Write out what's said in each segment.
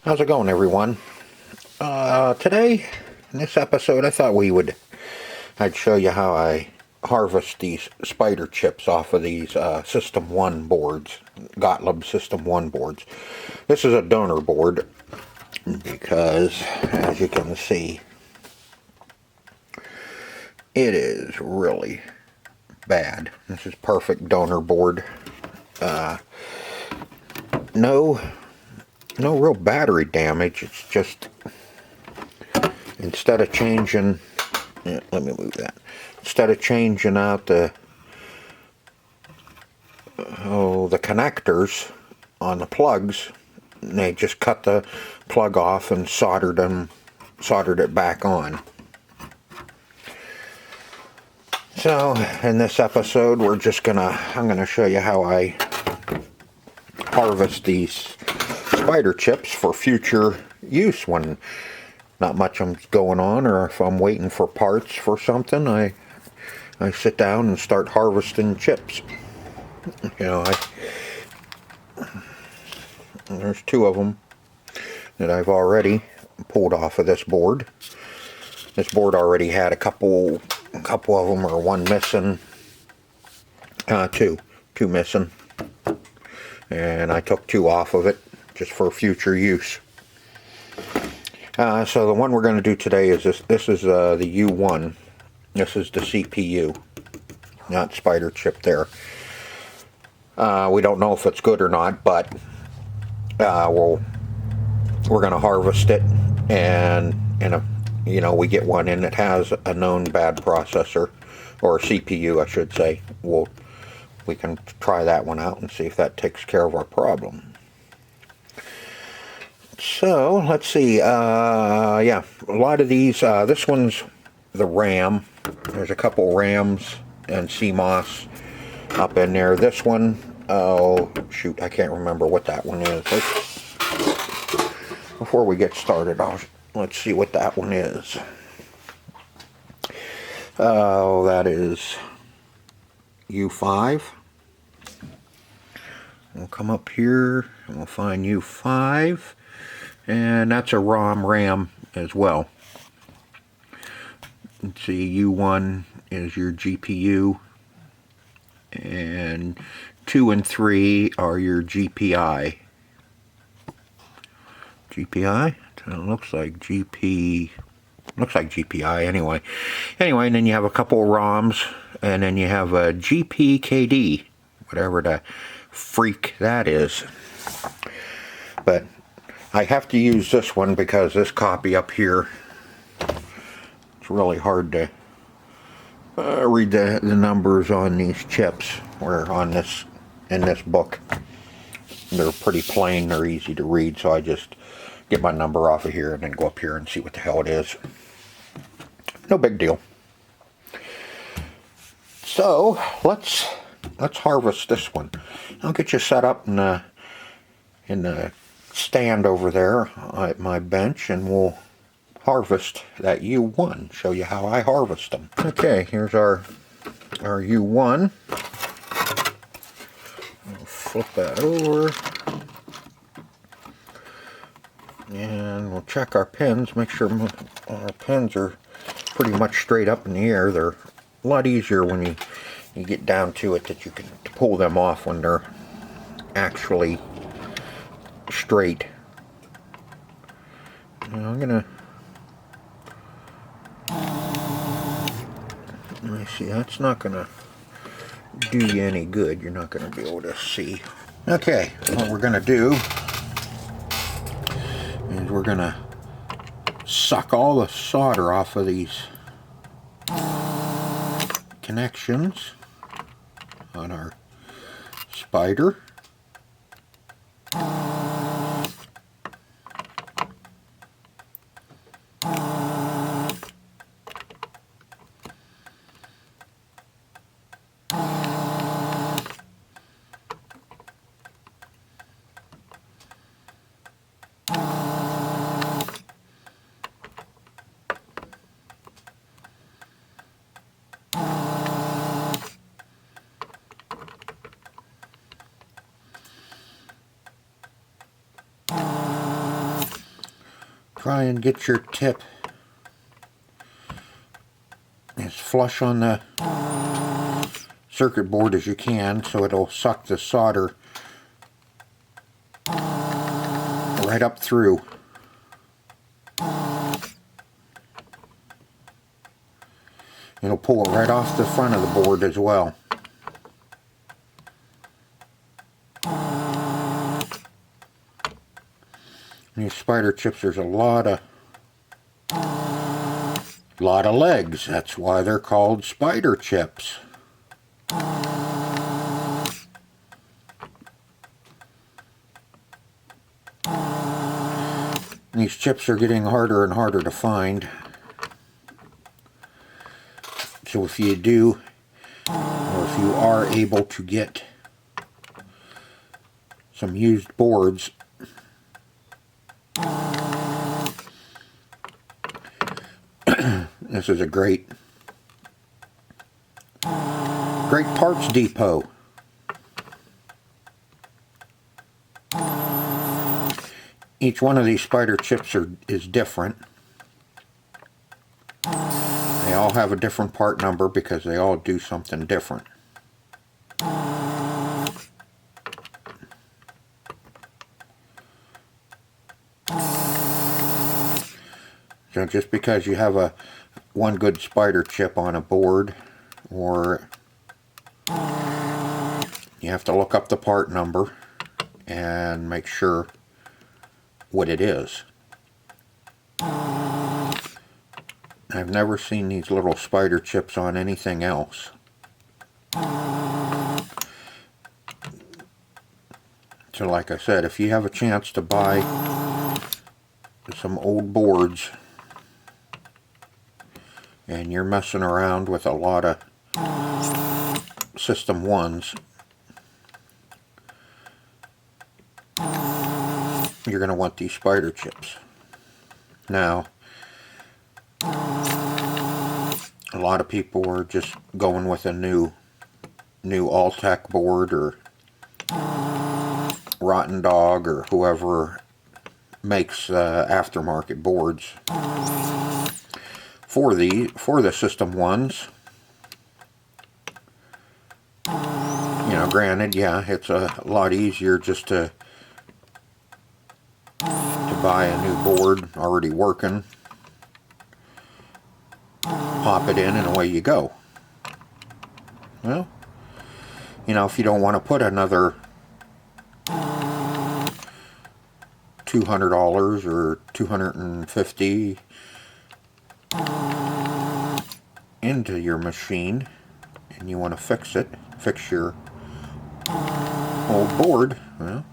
How's it going, everyone? Today, in this episode, I thought I'd show you how I harvest these spider chips off of these System 1 boards, Gottlieb System 1 boards. This is a donor board because, as you can see, it is really bad. This is perfect donor board. No real battery damage. It's just, instead of changing, let me move that. Instead of changing out the connectors on the plugs, they just cut the plug off and soldered it back on. So in this episode, I'm gonna show you how I harvest these spider chips for future use when not much is going on, or if I'm waiting for parts for something. I sit down and start harvesting chips. There's two of them that I've already pulled off of this board. This board already had a couple of them, or one missing, two missing, and I took two off of it just for future use. So the one we're going to do today is this is the U1. This is the CPU, not spider chip there. We don't know if it's good or not, but we're going to harvest it, and we get one in that has a known bad processor, or a CPU I should say. We can try that one out and see if that takes care of our problem. So let's see. Yeah, a lot of these. This one's the RAM. There's a couple RAMs and CMOS up in there. This one, oh shoot, I can't remember what that one is. Before we get started, let's see what that one is. Oh, that is U5. We'll come up here and we'll find U5. And that's a RAM as well. Let's see, U1 is your GPU, and 2 and 3 are your GPI. GPI? It looks like GPI anyway. And then you have a couple of ROMs, and then you have a GPKD, whatever the freak that is. But I have to use this one because this copy up here, it's really hard to read the numbers on these chips, or in this book. They're pretty plain, they're easy to read, so I just get my number off of here and then go up here and see what the hell it is. No big deal. So let's harvest this one. I'll get you set up in the stand over there at my bench, and we'll harvest that U1. Show you how I harvest them. Okay, here's our U1. I'll flip that over, and we'll check our pins, make sure our pins are pretty much straight up in the air. They're a lot easier when you get down to it, that you can pull them off when they're actually straight. Now let me see, that's not gonna do you any good. You're not gonna be able to see. Okay, what we're gonna do is we're gonna suck all the solder off of these connections on our spider. try and get your tip as flush on the circuit board as you can, so it'll suck the solder right up through. It'll pull it right off the front of the board as well. These spider chips, there's a lot of legs. That's why they're called spider chips. These chips are getting harder and harder to find. So if you do, or if you are able to get some used boards, this is a great parts depot. Each one of these spider chips is different. They all have a different part number because they all do something different. So just because you have one good spider chip on a board, or you have to look up the part number and make sure what it is. I've never seen these little spider chips on anything else. So like I said, if you have a chance to buy some old boards and you're messing around with a lot of System 1s, you're going to want these spider chips. Now, a lot of people are just going with a new All-Tech board, or Rotten Dog, or whoever makes aftermarket boards for the System 1s. You know, granted, yeah, it's a lot easier just to buy a new board already working, pop it in, and away you go. Well, you know, if you don't want to put another $200 or $250 into your machine, and you want to fix your old board, well,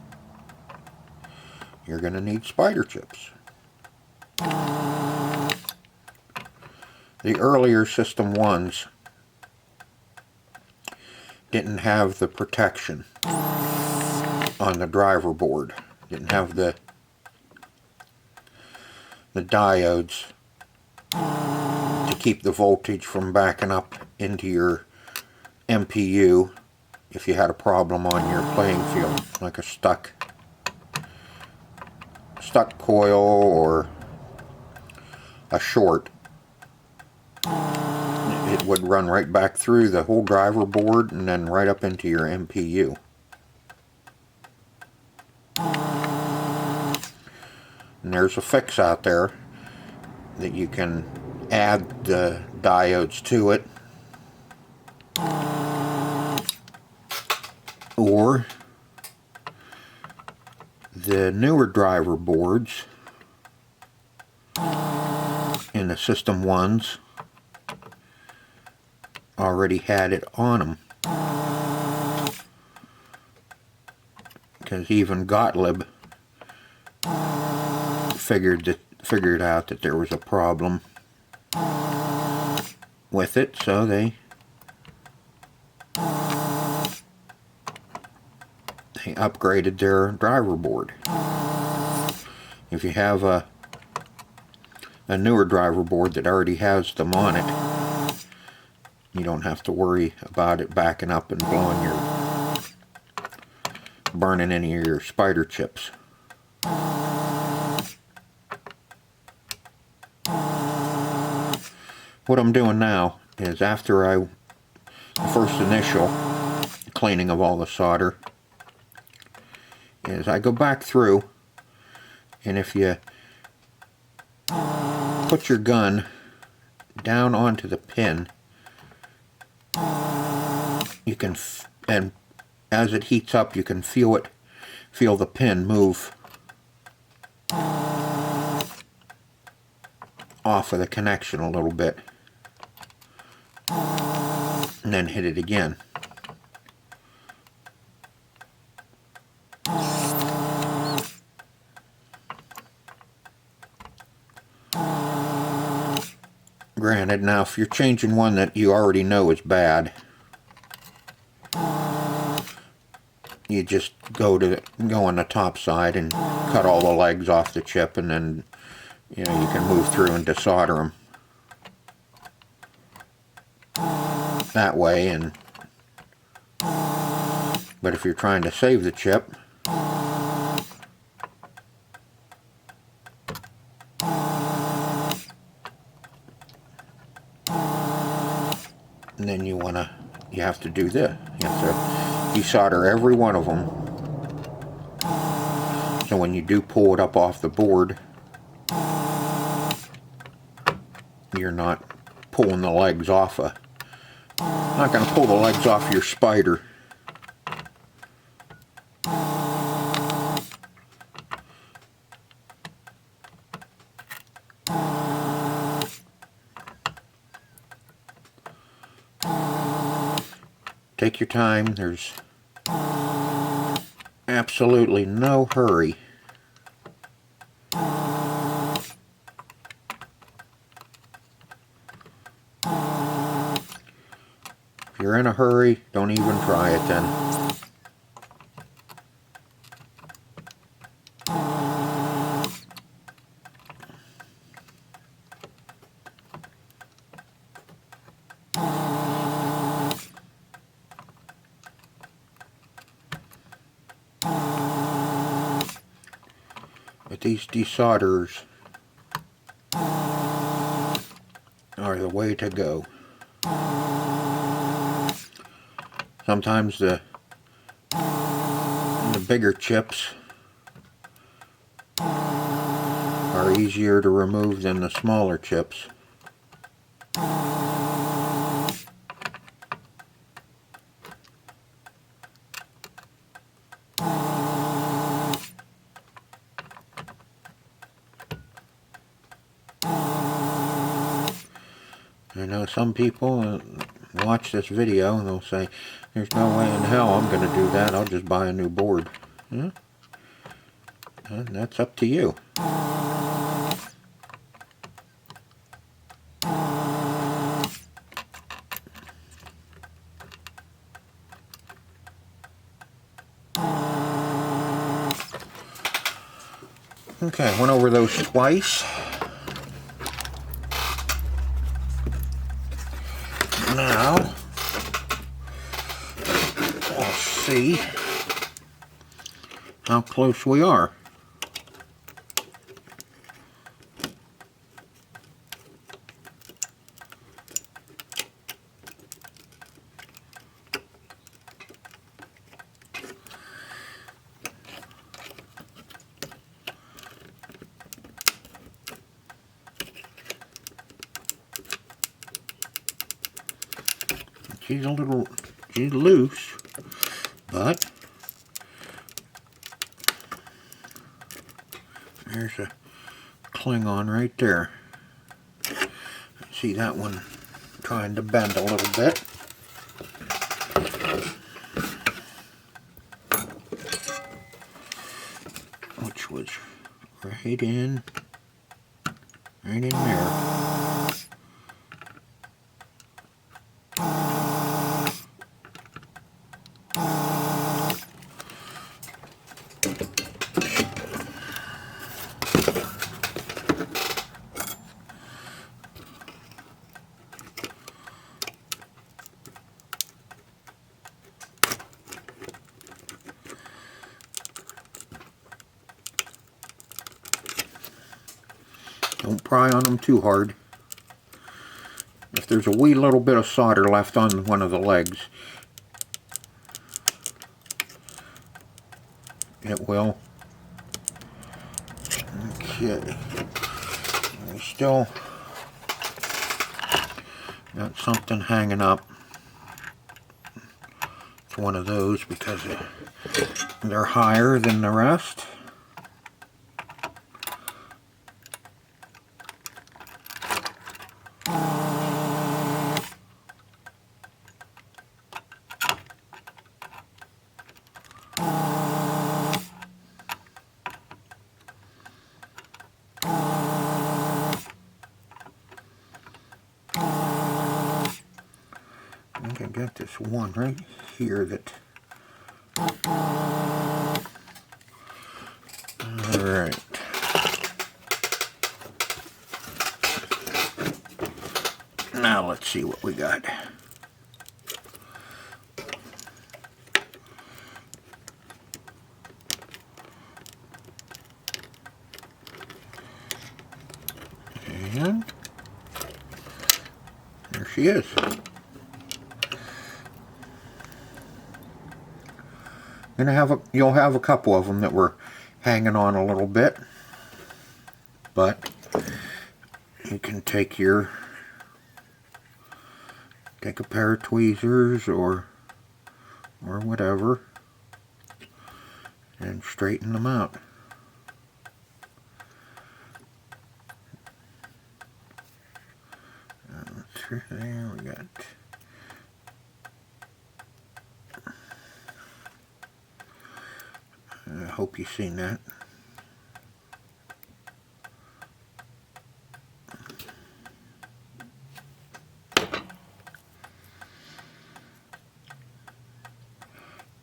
you're going to need spider chips. The earlier System 1s didn't have the protection on the driver board. Didn't have the diodes to keep the voltage from backing up into your MPU if you had a problem on your playing field, like a stuck coil or a short. It would run right back through the whole driver board and then right up into your MPU. And there's a fix out there that you can add the diodes to it, or the newer driver boards in the System 1s already had it on them, because even Gottlieb figured out that there was a problem with it, so they upgraded their driver board. If you have a newer driver board that already has them on it, you don't have to worry about it backing up and burning any of your spider chips. what I'm doing now is after the first initial cleaning of all the solder, is I go back through, and if you put your gun down onto the pin, you can, and as it heats up, you can feel the pin move off of the connection a little bit, and then hit it again. Granted, now if you're changing one that you already know is bad, you just go on the top side and cut all the legs off the chip, and then you can move through and desolder them that way. But if you're trying to save the chip, and then you have to do this. You have to desolder every one of them. So when you do pull it up off the board, you're not pulling the legs off not going to pull the legs off your spider. Take your time. There's absolutely no hurry. If you're in a hurry, don't even try it then. But these desolderers are the way to go. Sometimes the bigger chips are easier to remove than the smaller chips. I know some people watch this video and they'll say, there's no way in hell I'm going to do that, I'll just buy a new board. Yeah? And that's up to you. Okay, I went over those twice. Now, let's see how close we are. She's loose, but there's a Klingon right there. See that one trying to bend a little bit. Which was right in there. Don't pry on them too hard. there's a wee little bit of solder left on one of the legs, it will. Okay. We still got something hanging up. It's one of those because they're higher than the rest. I think I got this one right here that... Alright. Now let's see what we got. And there she is. You'll have a couple of them that were hanging on a little bit, but you can take a pair of tweezers or whatever and straighten them out. Through there we got. I hope you've seen that.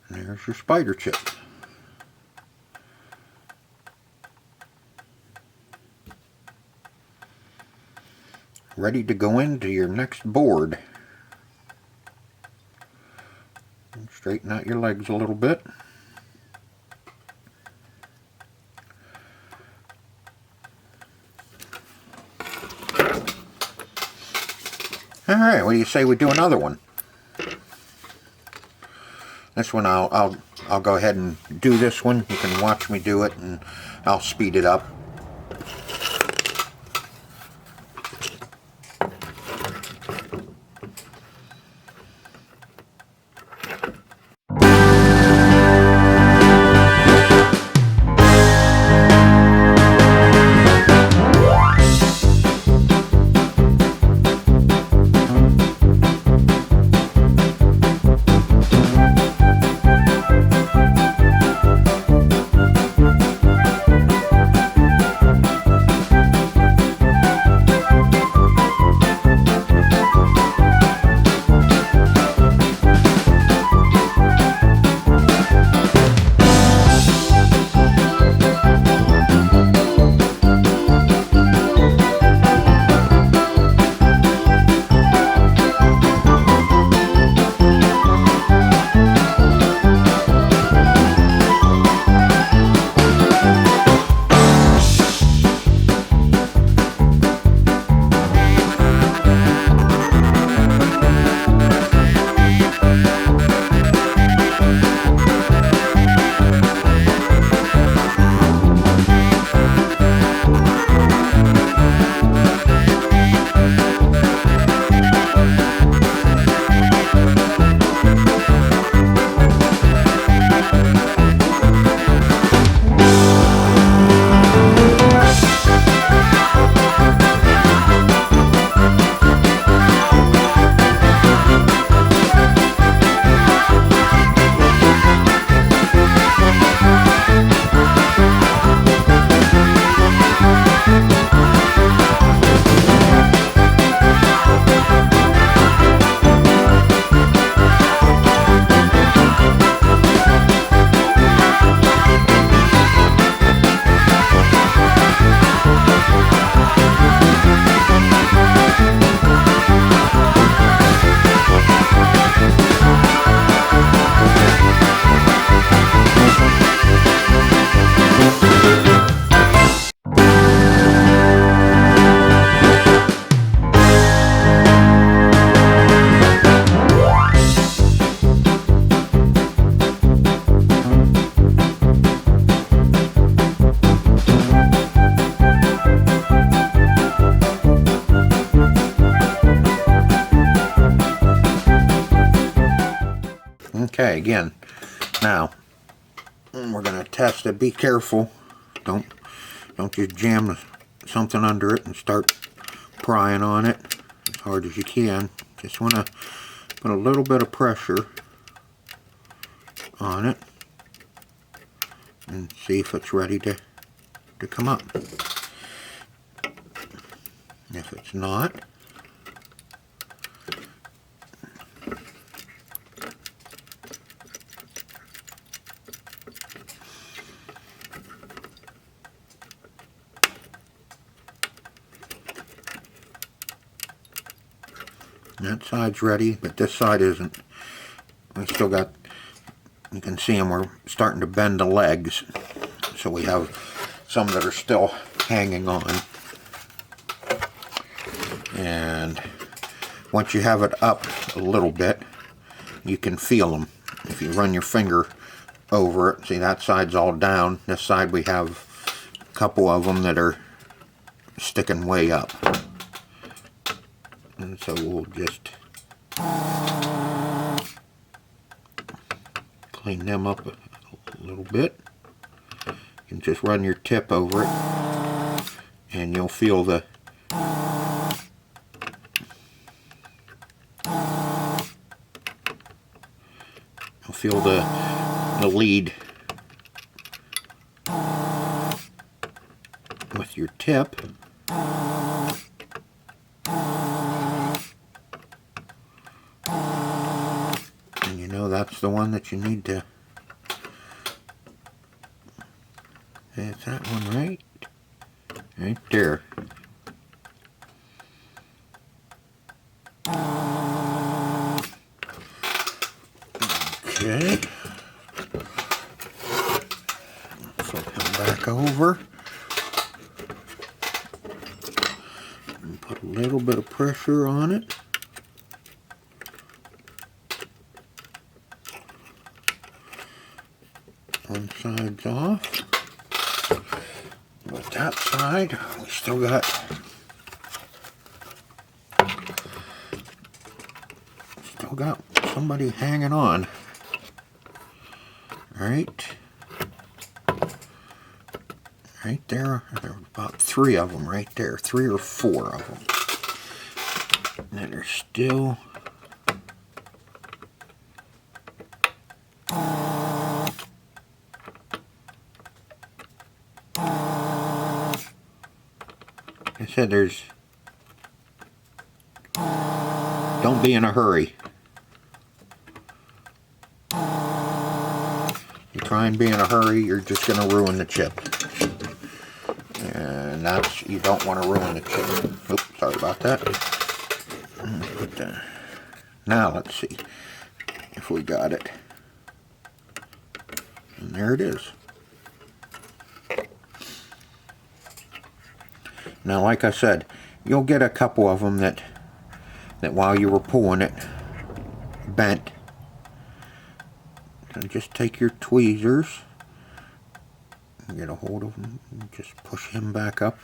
And there's your spider chip. Ready to go into your next board. And straighten out your legs a little bit. Alright, what do you say we do another one? This one I'll go ahead and do this one. You can watch me do it and I'll speed it up. again. Now, we're going to test it. Be careful. Don't just jam something under it and start prying on it as hard as you can. Just want to put a little bit of pressure on it and see if it's ready to come up. If it's not, that side's ready, but this side isn't. We still got, you can see them, we're starting to bend the legs. So we have some that are still hanging on. And once you have it up a little bit, you can feel them. If you run your finger over it, see that side's all down. This side we have a couple of them that are sticking way up. And so we'll just clean them up a little bit. You can just run your tip over it and you'll feel the lead with your tip. And you know that's the one that you need to. Is that one right? Right there. Okay. Flip him back over. And put a little bit of pressure on it. One side's off. With that side, we still got somebody hanging on. Right there. There are about 3 of them right there, 3 or 4 of them that are still I said don't be in a hurry. You try and be in a hurry, you're just going to ruin the chip. And you don't want to ruin the chip. Oops, sorry about that. Now let's see if we got it. And there it is. Now, like I said, you'll get a couple of them that while you were pulling it, bent. So just take your tweezers and get a hold of him and just push him back up.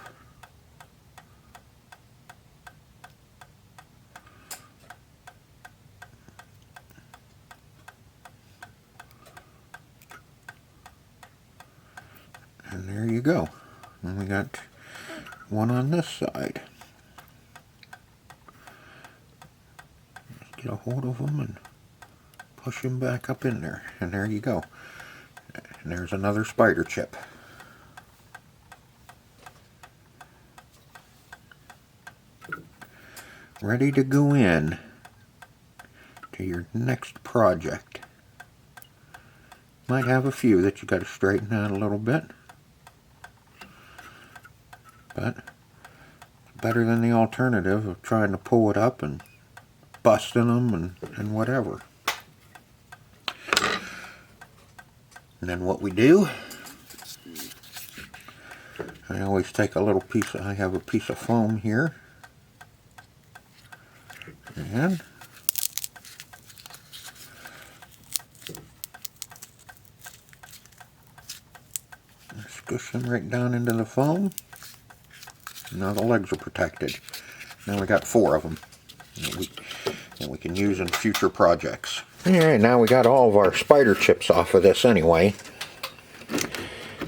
And there you go. And we got one on this side. Just get a hold of him and push him back up in there. And there you go. And there's another spider chip. Ready to go in to your next project. Might have a few that you got to straighten out a little bit. But better than the alternative of trying to pull it up and busting them and whatever. And then what we do, I always take a little piece I have a piece of foam here. And squish them right down into the foam. Now the legs are protected. Now we got 4 of them that we can use in future projects. Alright, now we got all of our spider chips off of this anyway.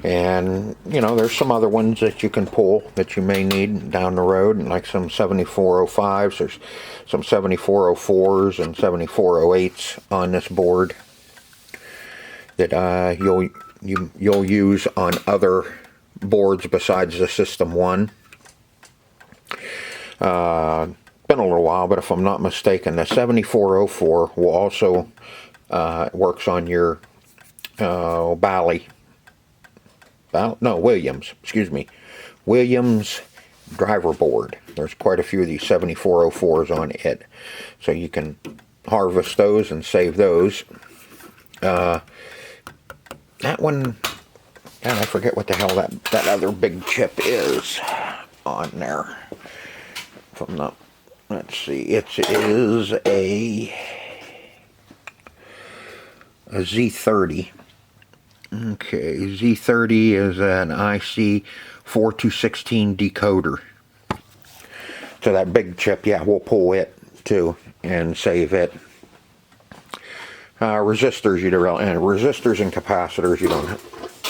And, you know, there's some other ones that you can pull that you may need down the road, like some 7405s, there's some 7404s and 7408s on this board that you'll use on other boards besides the System 1. Been a little while, but if I'm not mistaken, the 7404 will also works on your Williams, excuse me, Williams driver board. There's quite a few of these 7404s on it, so you can harvest those and save those. That one, God, I forget what the hell that other big chip is on there. If I'm not, let's see, it is a Z30. Okay, Z30 is an IC 4216 decoder. So that big chip, yeah, we'll pull it too and save it. Resistors, resistors and capacitors, you don't,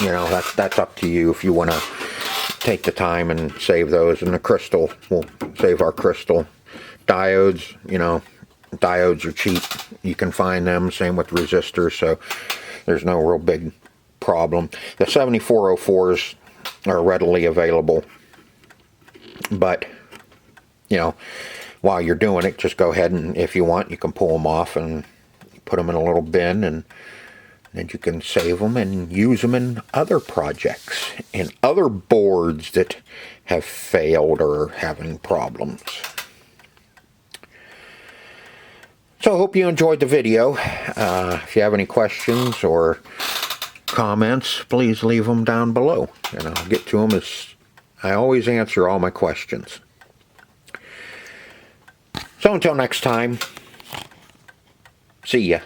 you know, that's up to you if you want to take the time and save those. And the crystal, we'll save our crystal. Diodes, you know, diodes are cheap. You can find them. Same with resistors, so there's no real big problem. The 7404s are readily available, but you know, while you're doing it, just go ahead and, if you want, you can pull them off and put them in a little bin, and then you can save them and use them in other projects, in other boards that have failed or are having problems. So I hope you enjoyed the video. If you have any questions or comments, please leave them down below, and I'll get to them. As I always answer all my questions. So until next time, see ya.